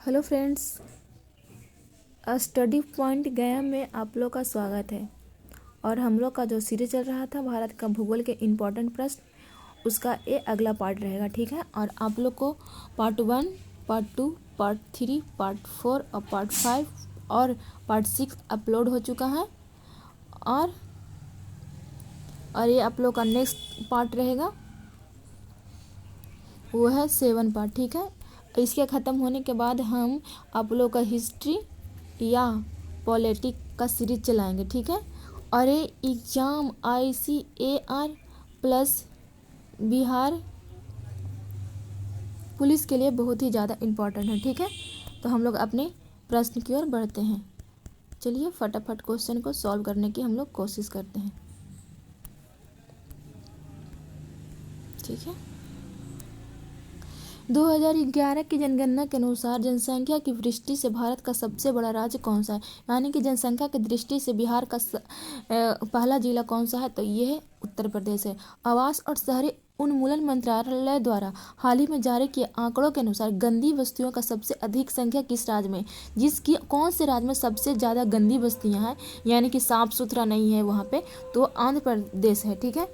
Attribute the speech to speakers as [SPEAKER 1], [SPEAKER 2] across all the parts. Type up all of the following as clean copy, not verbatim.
[SPEAKER 1] Hello friends, study point गया में आप लोग का स्वागत है। और हम लोग का जो सीरीज चल रहा था भारत का भूगोल के इम्पोर्टेंट प्रश्न, उसका ये अगला पार्ट रहेगा। ठीक है, और आप लोग को पार्ट 1, पार्ट 2, पार्ट 3, पार्ट 4 और पार्ट 5 और पार्ट 6 अपलोड हो चुका है। और ये आप लोग का नेक्स्ट पार्ट रहेगा, वो है 7 पार्ट। ठीक है, इसके ख़त्म होने के बाद हम आप लोग का हिस्ट्री या पॉलिटिक का सीरीज चलाएंगे। ठीक है, और ये exam ICAR plus Bihar police के लिए बहुत ही ज़्यादा इम्पोर्टेंट है। ठीक है, तो हम लोग अपने प्रश्न की ओर बढ़ते हैं। चलिए फटाफट क्वेश्चन को सॉल्व करने की हम लोग कोशिश करते हैं। ठीक है, 2011 की जनगणना के अनुसार जनसंख्या की दृष्टि से भारत का सबसे बड़ा राज्य कौन सा है? यानी कि जनसंख्या की दृष्टि से बिहार का पहला जिला कौन सा है? तो ये है उत्तर प्रदेश है। आवास और शहरी उन्मूलन मंत्रालय द्वारा हाल ही में जारी किए आंकड़ों के अनुसार गंदी बस्तियों का सबसे अधिक संख्या किस राज्य में? कौन से राज्य में सबसे ज़्यादा गंदी बस्तियाँ हैं, यानी कि साफ सुथरा नहीं है वहाँ पे? तो आंध्र प्रदेश है। ठीक है,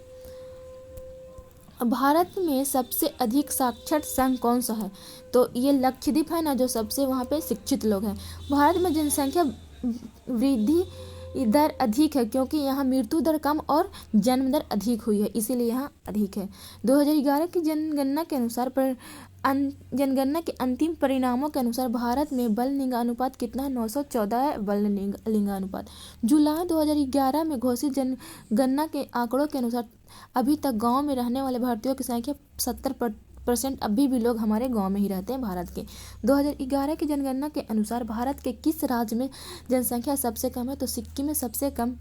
[SPEAKER 1] भारत में सबसे अधिक साक्षर संघ कौन सा है? तो ये लक्षद्वीप है ना, जो सबसे वहाँ पे शिक्षित लोग हैं। भारत में जनसंख्या वृद्धि दर अधिक है क्योंकि यहाँ मृत्यु दर कम और जन्म दर अधिक हुई है, इसीलिए यहाँ अधिक है। 2011 की जनगणना के अनुसार जनगणना के अंतिम परिणामों के अनुसार भारत में बल लिंगानुपात कितना है? 914 है बल लिंगानुपात। जुलाई 2011 में घोषित जनगणना के आंकड़ों के अनुसार अभी तक गांव में रहने वाले भारतीयों की संख्या 70% अभी भी लोग हमारे गांव में ही रहते हैं भारत के। 2011 की जनगणना के अनुसार भारत के किस राज्य में जनसंख्या सबसे कम है? तो सिक्किम में सबसे कम,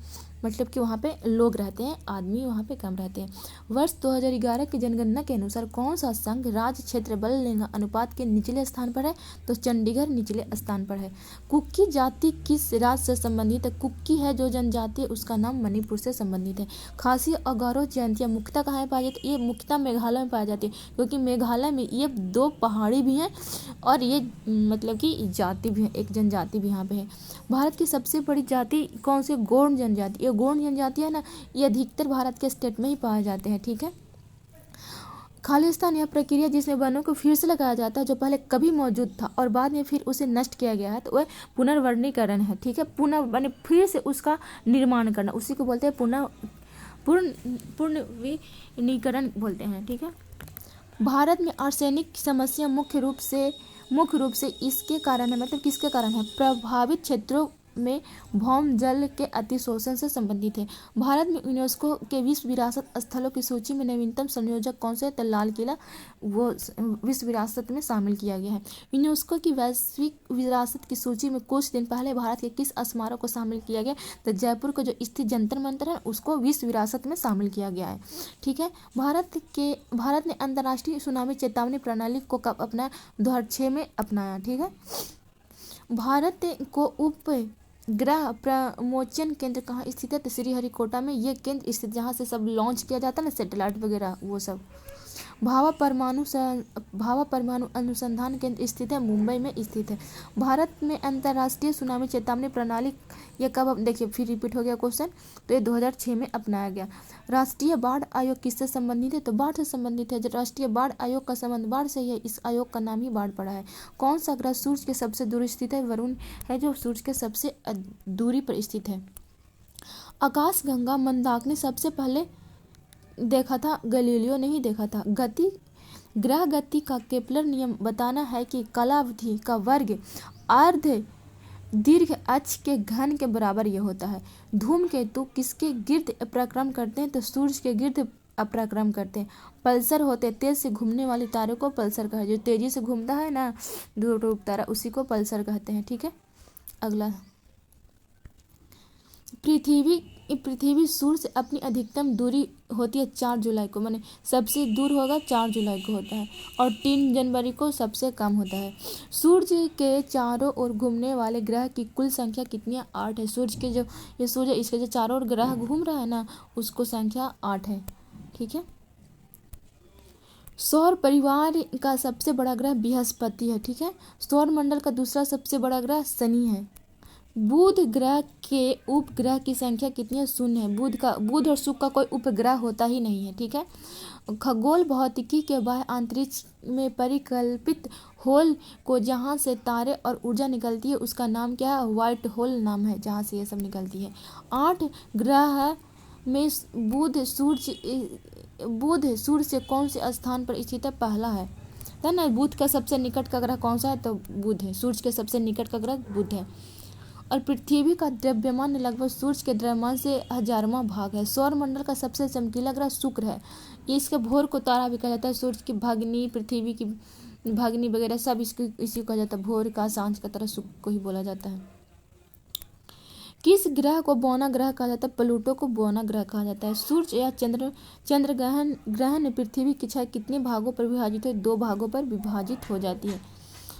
[SPEAKER 1] मतलब कि वहाँ पे लोग रहते हैं, आदमी वहाँ पे कम रहते हैं। वर्ष 2011 की जनगणना के अनुसार कौन सा संघ राज्य क्षेत्र बल लिंग अनुपात के निचले स्थान पर है? तो चंडीगढ़ निचले स्थान पर है। कुकी जाति किस राज्य से संबंधित है? कुकी है जो जनजाति है, उसका नाम मणिपुर से संबंधित है। खासी और गारो जयंतियाँ मुख्यतः कहाँ पाई जाती है? ये मुख्यतः मेघालय में पाई जाती है, क्योंकि मेघालय में ये 2 पहाड़ी भी हैं और ये मतलब कि जाति भी है, एक जनजाति भी यहाँ पे है। भारत की सबसे बड़ी जाति कौन सी? गोंड जनजाति। ये गोंड जनजाति है ना, ये अधिकतर भारत के स्टेट में ही पाए जाते हैं। ठीक है, खालिस्तान यह प्रक्रिया जिसमें वनों को फिर से लगाया जाता है जो पहले कभी मौजूद था और बाद में फिर उसे नष्ट किया गया है, तो वह पुनर्वनीकरण है। ठीक है, फिर से उसका निर्माण करना, उसी को बोलते हैं पुनर्वनीकरण बोलते हैं। ठीक है, भारत में आर्सेनिक की समस्या मुख्य रूप से इसके कारण है, मतलब किसके कारण है? प्रभावित क्षेत्रों में भौम जल के अतिशोषण से संबंधित है। भारत में यूनेस्को के विश्व विरासत स्थलों की सूची में नवीनतम संयोजक कौन से है? तो लाल किला वो विश्व विरासत में शामिल किया गया है। यूनेस्को की वैश्विक विरासत की सूची में कुछ दिन पहले भारत के किस स्मारक को शामिल किया गया? तो जयपुर को जो स्थित जंतर मंतर है उसको विश्व विरासत में शामिल किया गया है। ठीक है, भारत ने अंतर्राष्ट्रीय सुनामी चेतावनी प्रणाली को कब अपनाया? 2006 में अपनाया। ठीक है, भारत को उपग्रह प्रमोचन केंद्र कहाँ स्थित है? तो श्रीहरिकोटा में ये केंद्र स्थित, जहाँ से सब लॉन्च किया जाता है ना, सैटेलाइट वगैरह वो सब। भाभा परमाणु अनुसंधान केंद्र स्थित है, मुंबई में स्थित है। भारत में अंतर्राष्ट्रीय सुनामी चेतावनी प्रणाली ये कब, देखिए फिर रिपीट हो गया क्वेश्चन, तो ये 2006 में अपनाया गया। राष्ट्रीय बाढ़ आयोग किससे संबंधित है? तो बाढ़ से संबंधित है। जो राष्ट्रीय बाढ़ आयोग का संबंध बाढ़ से ही है, इस आयोग का नाम ही बाढ़ पड़ा है। कौन सा ग्रह सूर्य के सबसे दूर स्थित है? वरुण है, जो सूर्य के सबसे दूरी पर स्थित है। आकाशगंगा मंदाकिनी सबसे पहले देखा था, गैलीलियो ने ही देखा था। ग्रह गति का केपलर नियम बताना है कि कालावधि का वर्ग अर्ध दीर्घ अक्ष के घन के बराबर यह होता है। धूमकेतु किसके गिर्द परिक्रम करते हैं? तो सूर्य के गिर्द परिक्रम करते हैं। पल्सर होते हैं, तेज से घूमने वाले तारे को पल्सर कहा, जो तेजी से घूमता है ना ध्रुव तारा, उसी को पल्सर कहते हैं। ठीक है, अगला, पृथ्वी सूर्य से अपनी अधिकतम दूरी होती है 4 जुलाई को, माने सबसे दूर होगा 4 जुलाई को होता है, और 3 जनवरी को सबसे कम होता है। सूर्य के चारों ओर घूमने वाले ग्रह की कुल संख्या कितनी है? 8 है। सूर्य के जो ये सूर्य इसके जो चारों ओर ग्रह घूम रहा है ना, उसको संख्या 8 है। ठीक है, सौर परिवार का सबसे बड़ा ग्रह बृहस्पति है, ठीक है। सौर मंडल का दूसरा सबसे बड़ा ग्रह शनि है। बुध ग्रह के उपग्रह की संख्या कितनी है? शून्य है। बुध और शुक्र का कोई उपग्रह होता ही नहीं है, ठीक है। खगोल भौतिकी के बाह्य अंतरिक्ष में परिकल्पित होल को जहाँ से तारे और ऊर्जा निकलती है उसका नाम क्या है? व्हाइट होल नाम है, जहाँ से ये सब निकलती है। 8 ग्रह में बुध सूर्य से कौन से स्थान पर स्थित है? पहला है ना। बुध का सबसे निकट का ग्रह कौन सा है? तो बुध है। सूर्य के सबसे निकट का ग्रह बुध है। और पृथ्वी का द्रव्यमान लगभग सूर्य के द्रव्यमान से 1000वां भाग है। सौर मंडल का सबसे चमकीला ग्रह शुक्र है। इसके भोर को तारा भी कहा जाता है। सूर्य की भगिनी, पृथ्वी की भगिनी वगैरह सब इसी को कहा जाता है। भोर का, सांझ का तरह शुक्र को ही बोला जाता है। किस ग्रह को बौना ग्रह कहा जाता है? प्लूटो को बौना ग्रह कहा जाता है। सूर्य या चंद्र ग्रहण पृथ्वी की छाया कितने भागों पर विभाजित है? 2 भागों पर विभाजित हो जाती है।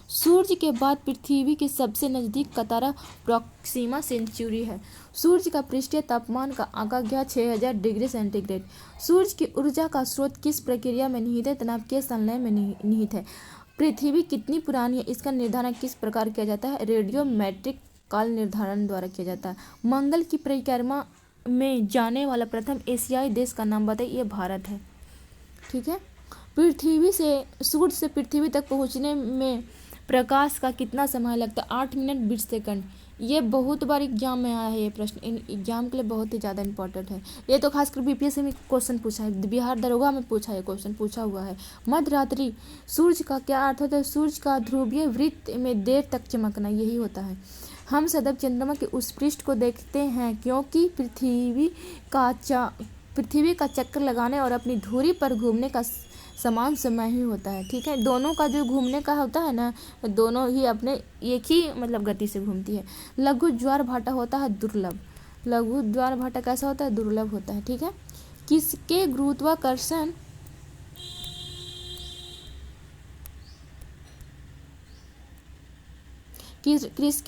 [SPEAKER 1] सूर्य के बाद पृथ्वी के सबसे नजदीक का तारा प्रॉक्सिमा सेंचुरी है। सूर्य का पृष्ठीय तापमान का आंका गया 6000 डिग्री सेंटीग्रेड। सूर्य की ऊर्जा का स्रोत किस प्रक्रिया में निहित है? तनाव के संलय में निहित है। पृथ्वी कितनी पुरानी है? इसका निर्धारण किस प्रकार किया जाता है? रेडियोमेट्रिक काल निर्धारण द्वारा किया जाता है। मंगल की परिक्रमा में जाने वाला प्रथम एशियाई देश का नाम बताइए। ये भारत है, ठीक है। सूर्य से पृथ्वी तक पहुंचने में प्रकाश का कितना समय लगता है? 8 मिनट 20 सेकंड। ये बहुत बार एग्जाम में आया है ये प्रश्न। इन एग्जाम के लिए बहुत ही ज़्यादा इंपॉर्टेंट है ये। तो खासकर बीपीएससी में क्वेश्चन पूछा है, बिहार दरोगा में पूछा है, क्वेश्चन पूछा हुआ है। मध्यरात्रि सूर्य का क्या अर्थ होता है? सूर्य का ध्रुवीय वृत्त में देर तक चमकना, यही होता है। हम सदैव चंद्रमा के उस पृष्ठ को देखते हैं क्योंकि पृथ्वी का चक्कर लगाने और अपनी धुरी पर घूमने का समान समय ही होता है, ठीक है। दोनों का जो घूमने का होता है ना, दोनों ही अपने एक ही मतलब गति से घूमती है। लघु ज्वार भाटा होता है दुर्लभ। लघु ज्वार भाटा कैसा होता है? दुर्लभ होता है, ठीक है। किसके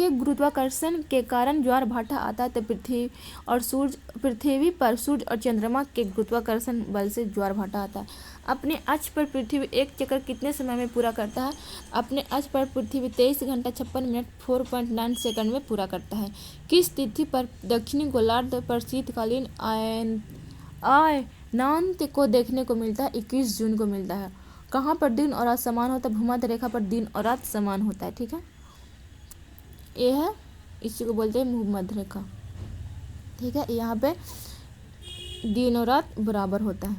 [SPEAKER 1] गुरुत्वाकर्षण के कारण ज्वार भाटा आता है? तो पृथ्वी पर सूर्य और चंद्रमा के गुरुत्वाकर्षण बल से ज्वार भाटा आता है। अपने अक्ष पर पृथ्वी एक चक्कर कितने समय में पूरा करता है? अपने अक्ष पर पृथ्वी 23 घंटा 56 मिनट 4.9 सेकंड में पूरा करता है। किस तिथि पर दक्षिणी गोलार्ध पर शीतकालीन अयनांत को देखने को मिलता है? 21 जून को मिलता है। कहाँ पर दिन और रात समान होता है? भूमध्य रेखा पर दिन और रात समान होता है, ठीक है। ये है, इसी को बोलते हैं भूमध्य रेखा, ठीक है। यहाँ पे दिन और रात बराबर होता है।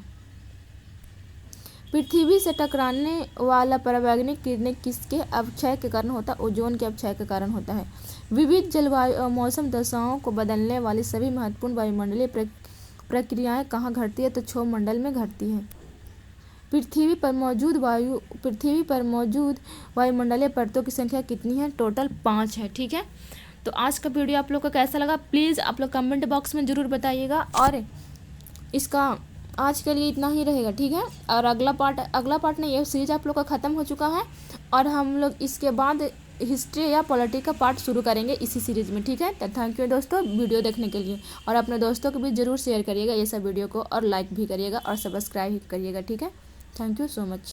[SPEAKER 1] पृथ्वी से टकराने वाला पराबैंगनी किरणें किसके अपक्षय के कारण होता है? ओजोन के अपक्षय के कारण होता है। विविध जलवायु और मौसम दशाओं को बदलने वाली सभी महत्वपूर्ण वायुमंडलीय प्रक्रियाएं कहाँ घटती है? तो क्षोभ मंडल में घटती है। पृथ्वी पर मौजूद वायुमंडलीय परतों की संख्या कितनी है? टोटल 5 है, ठीक है। तो आज का वीडियो आप लोग को कैसा लगा प्लीज़ आप लोग कमेंट बॉक्स में ज़रूर बताइएगा। और इसका आज के लिए इतना ही रहेगा, ठीक है। और अगला पार्ट नहीं, ये सीरीज आप लोग का ख़त्म हो चुका है और हम लोग इसके बाद हिस्ट्री या पॉलिटी का पार्ट शुरू करेंगे इसी सीरीज़ में, ठीक है। तो थैंक यू दोस्तों वीडियो देखने के लिए। और अपने दोस्तों को भी ज़रूर शेयर करिएगा ये सब वीडियो को, और लाइक भी करिएगा और सब्सक्राइब भी करिएगा, ठीक है। Thank you so much.